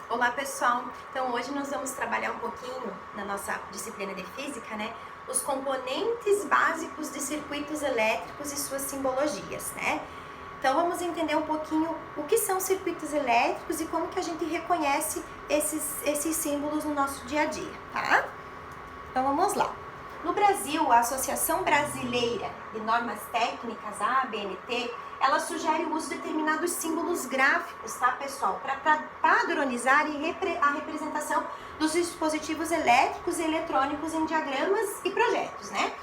Olá pessoal, então hoje nós vamos trabalhar um pouquinho na nossa disciplina de física, né? Os componentes básicos de circuitos elétricos e suas simbologias, né? Então vamos entender um pouquinho o que são circuitos elétricos e como que a gente reconhece esses símbolos no nosso dia a dia, tá? Então vamos lá. No Brasil, a Associação Brasileira de Normas Técnicas, a ABNT, ela sugere o uso de determinados símbolos gráficos, tá, pessoal? Para padronizar a representação dos dispositivos elétricos e eletrônicos em diagramas e projetos, né?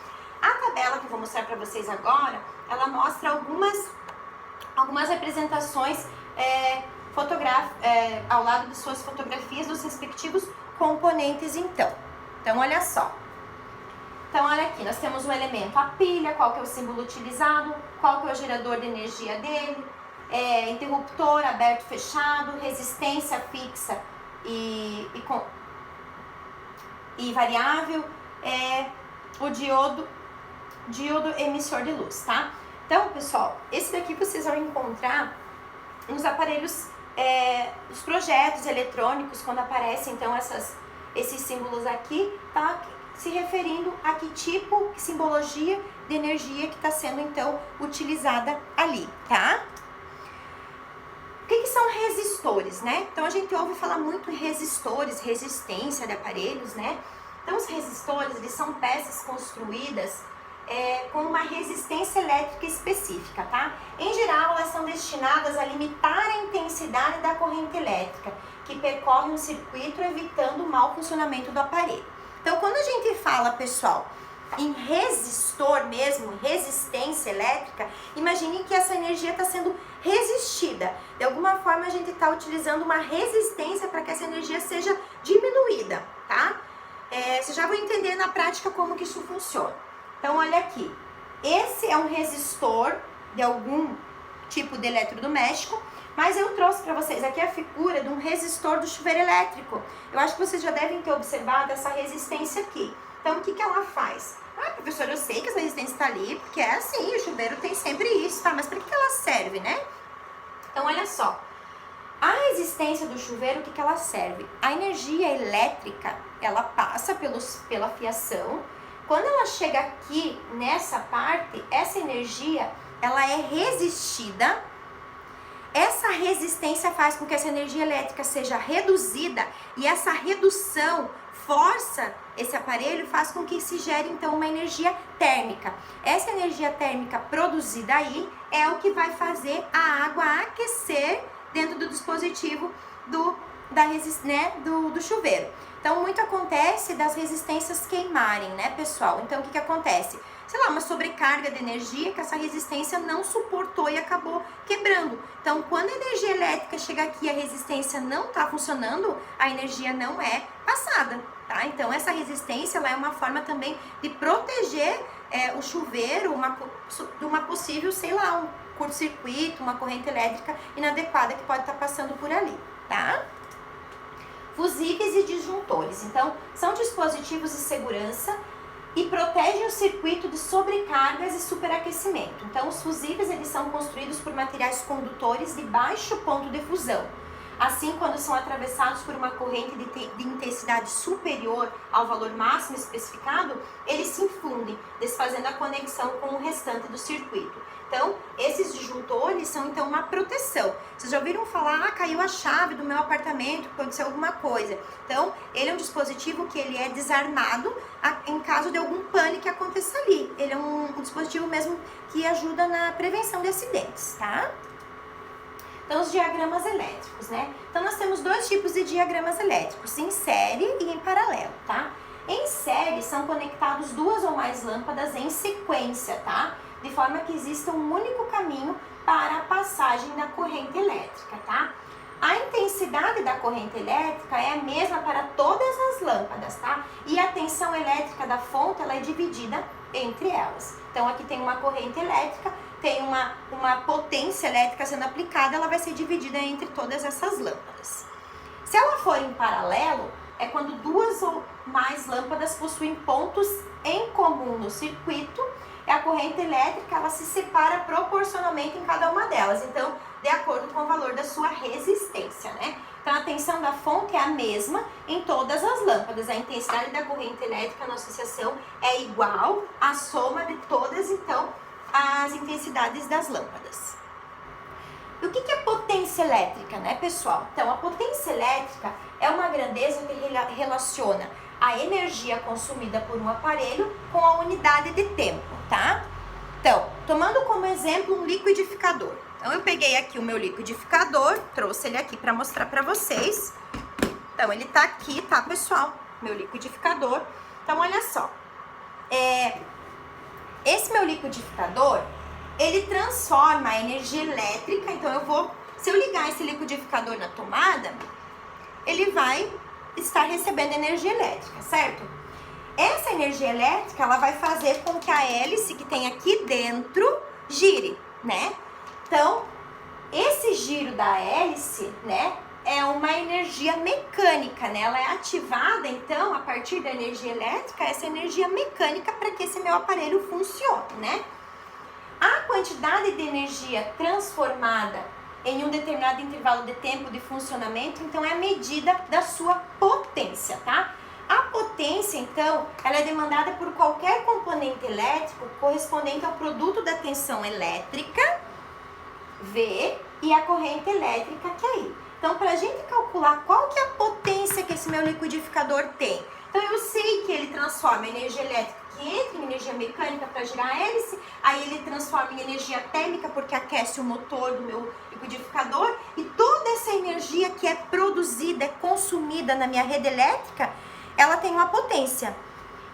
A tabela que eu vou mostrar para vocês agora, ela mostra algumas representações ao lado de suas fotografias dos respectivos componentes, então. Então, olha só. Então, olha aqui, nós temos o elemento a pilha, qual que é o símbolo utilizado, qual que é o gerador de energia dele, interruptor aberto, fechado, resistência fixa e variável, o diodo emissor de luz, tá? Então, pessoal, esse daqui vocês vão encontrar nos aparelhos, os projetos eletrônicos, quando aparecem, então, esses símbolos aqui, tá? Se referindo a que tipo, que simbologia de energia que está sendo, então, utilizada ali, tá? O que são resistores, né? Então, a gente ouve falar muito em resistores, resistência de aparelhos, né? Então, os resistores, eles são peças construídas com uma resistência elétrica específica, tá? Em geral, elas são destinadas a limitar a intensidade da corrente elétrica que percorre um circuito, evitando o mau funcionamento do aparelho. Então, quando a gente fala, pessoal, em resistor mesmo, resistência elétrica, imagine que essa energia está sendo resistida. De alguma forma, a gente está utilizando uma resistência para que essa energia seja diminuída, tá? Vocês já vão entender na prática como que isso funciona. Então, olha aqui. Esse é um resistor de algum tipo de eletrodoméstico, mas eu trouxe para vocês aqui a figura de um resistor do chuveiro elétrico. Eu acho que vocês já devem ter observado essa resistência aqui. Então, o que ela faz? Ah, professora, eu sei que essa resistência está ali, porque é assim, o chuveiro tem sempre isso, tá? Mas para que ela serve, né? Então, olha só. A resistência do chuveiro, o que ela serve? A energia elétrica, ela passa pela fiação. Quando ela chega aqui, nessa parte, essa energia, ela é resistida. Essa resistência faz com que essa energia elétrica seja reduzida e essa redução força esse aparelho, faz com que se gere então uma energia térmica. Essa energia térmica produzida aí é o que vai fazer a água aquecer dentro do dispositivo do chuveiro. Então, muito acontece das resistências queimarem, né, pessoal? Então, o que acontece? Sei lá, uma sobrecarga de energia que essa resistência não suportou e acabou quebrando. Então, quando a energia elétrica chega aqui e a resistência não está funcionando, a energia não é passada, tá? Então, essa resistência ela é uma forma também de proteger o chuveiro de uma possível, sei lá, um curto-circuito, uma corrente elétrica inadequada que pode estar passando por ali, tá? Fusíveis e disjuntores. Então, são dispositivos de segurança e protegem o circuito de sobrecargas e superaquecimento. Então, os fusíveis, eles são construídos por materiais condutores de baixo ponto de fusão. Assim, quando são atravessados por uma corrente de intensidade superior ao valor máximo especificado, eles se infundem, desfazendo a conexão com o restante do circuito. Então, esses disjuntores são, então, uma proteção. Vocês já ouviram falar, caiu a chave do meu apartamento, aconteceu alguma coisa. Então, ele é um dispositivo que ele é desarmado em caso de algum pane que aconteça ali. Ele é um dispositivo mesmo que ajuda na prevenção de acidentes, tá? Então, os diagramas elétricos, né? Então, nós temos dois tipos de diagramas elétricos, em série e em paralelo, tá? Em série, são conectados duas ou mais lâmpadas em sequência, tá? De forma que exista um único caminho para a passagem da corrente elétrica, tá? A intensidade da corrente elétrica é a mesma para todas as lâmpadas, tá? E a tensão elétrica da fonte, ela é dividida entre elas. Então, aqui tem uma corrente elétrica, tem uma potência elétrica sendo aplicada, ela vai ser dividida entre todas essas lâmpadas. Se ela for em paralelo, é quando duas ou mais lâmpadas possuem pontos em comum no circuito, e a corrente elétrica ela se separa proporcionalmente em cada uma delas, então, de acordo com o valor da sua resistência, né? Então, tensão da fonte é a mesma em todas as lâmpadas. A intensidade da corrente elétrica na associação é igual à soma de todas, então, as intensidades das lâmpadas. E o que é potência elétrica, né, pessoal? Então, a potência elétrica é uma grandeza que relaciona a energia consumida por um aparelho com a unidade de tempo, tá? Então, tomando como exemplo um liquidificador. Então, eu peguei aqui o meu liquidificador, trouxe ele aqui para mostrar para vocês. Então, ele tá aqui, tá, pessoal? Meu liquidificador. Então, olha só. Esse meu liquidificador, ele transforma a energia elétrica. Então, se eu ligar esse liquidificador na tomada, ele vai estar recebendo energia elétrica, certo? Essa energia elétrica, ela vai fazer com que a hélice que tem aqui dentro gire, né? Então, esse giro da hélice, né, é uma energia mecânica, né? Ela é ativada, então, a partir da energia elétrica, essa energia mecânica para que esse meu aparelho funcione, né? A quantidade de energia transformada em um determinado intervalo de tempo de funcionamento, então, é a medida da sua potência, tá? A potência, então, ela é demandada por qualquer componente elétrico correspondente ao produto da tensão elétrica, V, e a corrente elétrica, que é I. Então, para a gente calcular qual que é a potência que esse meu liquidificador tem, então eu sei que ele transforma a energia elétrica que entra em energia mecânica para girar a hélice, aí ele transforma em energia térmica porque aquece o motor do meu liquidificador, e toda essa energia que é produzida, é consumida na minha rede elétrica, ela tem uma potência.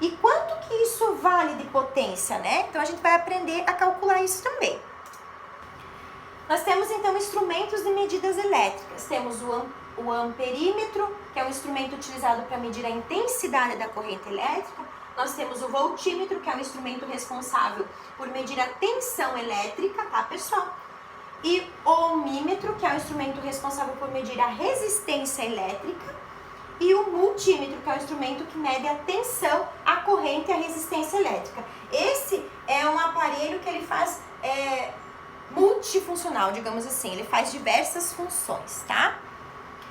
E quanto que isso vale de potência, né? Então, a gente vai aprender a calcular isso também. Nós temos, então, instrumentos de medidas elétricas. Temos o amperímetro, que é um instrumento utilizado para medir a intensidade da corrente elétrica. Nós temos o voltímetro, que é um instrumento responsável por medir a tensão elétrica, tá, pessoal? E o ohmímetro, que é um instrumento responsável por medir a resistência elétrica. E o multímetro, que é um instrumento que mede a tensão, a corrente e a resistência elétrica. Esse é um aparelho que ele faz multifuncional, digamos assim. Ele faz diversas funções, tá?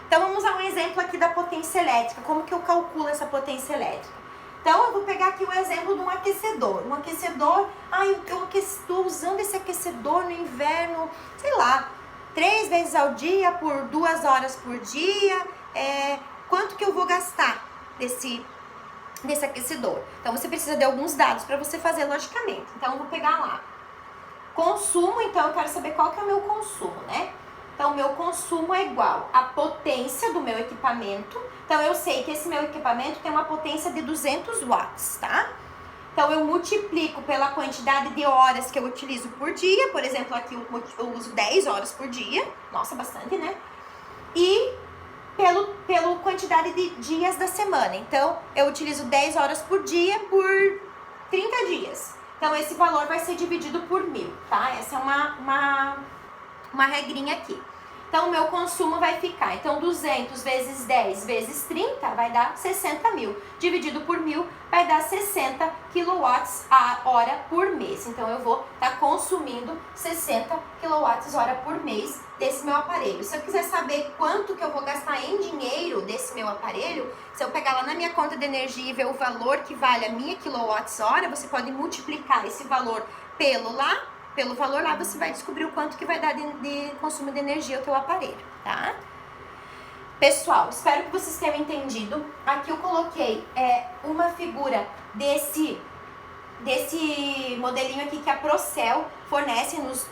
Então, vamos a um exemplo aqui da potência elétrica. Como que eu calculo essa potência elétrica? Então, eu vou pegar aqui um exemplo de um aquecedor. Um aquecedor, eu estou usando esse aquecedor no inverno, sei lá, 3 vezes ao dia, por 2 horas por dia. Quanto que eu vou gastar desse aquecedor? Então, você precisa de alguns dados para você fazer logicamente. Então, eu vou pegar lá. Consumo, então, eu quero saber qual que é o meu consumo, né? Então, o meu consumo é igual à potência do meu equipamento. Então, eu sei que esse meu equipamento tem uma potência de 200 watts, tá? Então, eu multiplico pela quantidade de horas que eu utilizo por dia. Por exemplo, aqui eu uso 10 horas por dia. Nossa, bastante, né? E pela quantidade de dias da semana. Então, eu utilizo 10 horas por dia por 30 dias. Então, esse valor vai ser dividido por 1000, tá? Essa é uma regrinha aqui. Então, o meu consumo vai ficar, então, 200 vezes 10 vezes 30 vai dar 60 mil. Dividido por 1000 vai dar 60 quilowatts a hora por mês. Então, eu vou estar consumindo 60 quilowatts hora por mês desse meu aparelho. Se eu quiser saber quanto que eu vou gastar em dinheiro desse meu aparelho, se eu pegar lá na minha conta de energia e ver o valor que vale a minha quilowatts hora, você pode multiplicar esse valor pelo valor lá, você vai descobrir o quanto que vai dar de consumo de energia o teu aparelho, tá? Pessoal, espero que vocês tenham entendido. Aqui eu coloquei uma figura desse modelinho aqui que a Procel fornece nos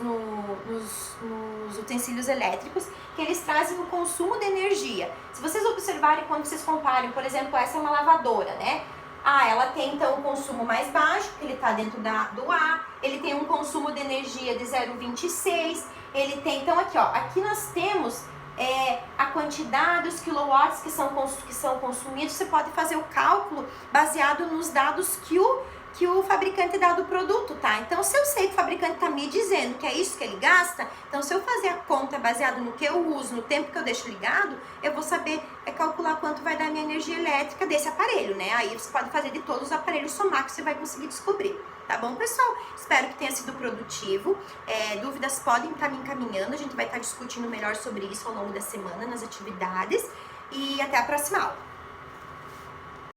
utensílios elétricos, que eles trazem o consumo de energia. Se vocês observarem, quando vocês comparem, por exemplo, essa é uma lavadora, né? Ela tem, então, um consumo mais baixo, porque ele está dentro do ar. Ele tem um consumo de energia de 0,26. Ele tem, então, aqui, ó. Aqui nós temos a quantidade, os quilowatts que são consumidos. Você pode fazer o cálculo baseado nos dados que que o fabricante dá do produto, tá? Então, se eu sei que o fabricante tá me dizendo que é isso que ele gasta, então se eu fazer a conta baseado no que eu uso, no tempo que eu deixo ligado, eu vou saber calcular quanto vai dar a minha energia elétrica desse aparelho, né? Aí você pode fazer de todos os aparelhos, somar, que você vai conseguir descobrir. Tá bom, pessoal? Espero que tenha sido produtivo. Dúvidas podem estar me encaminhando, a gente vai estar discutindo melhor sobre isso ao longo da semana nas atividades. E até a próxima aula.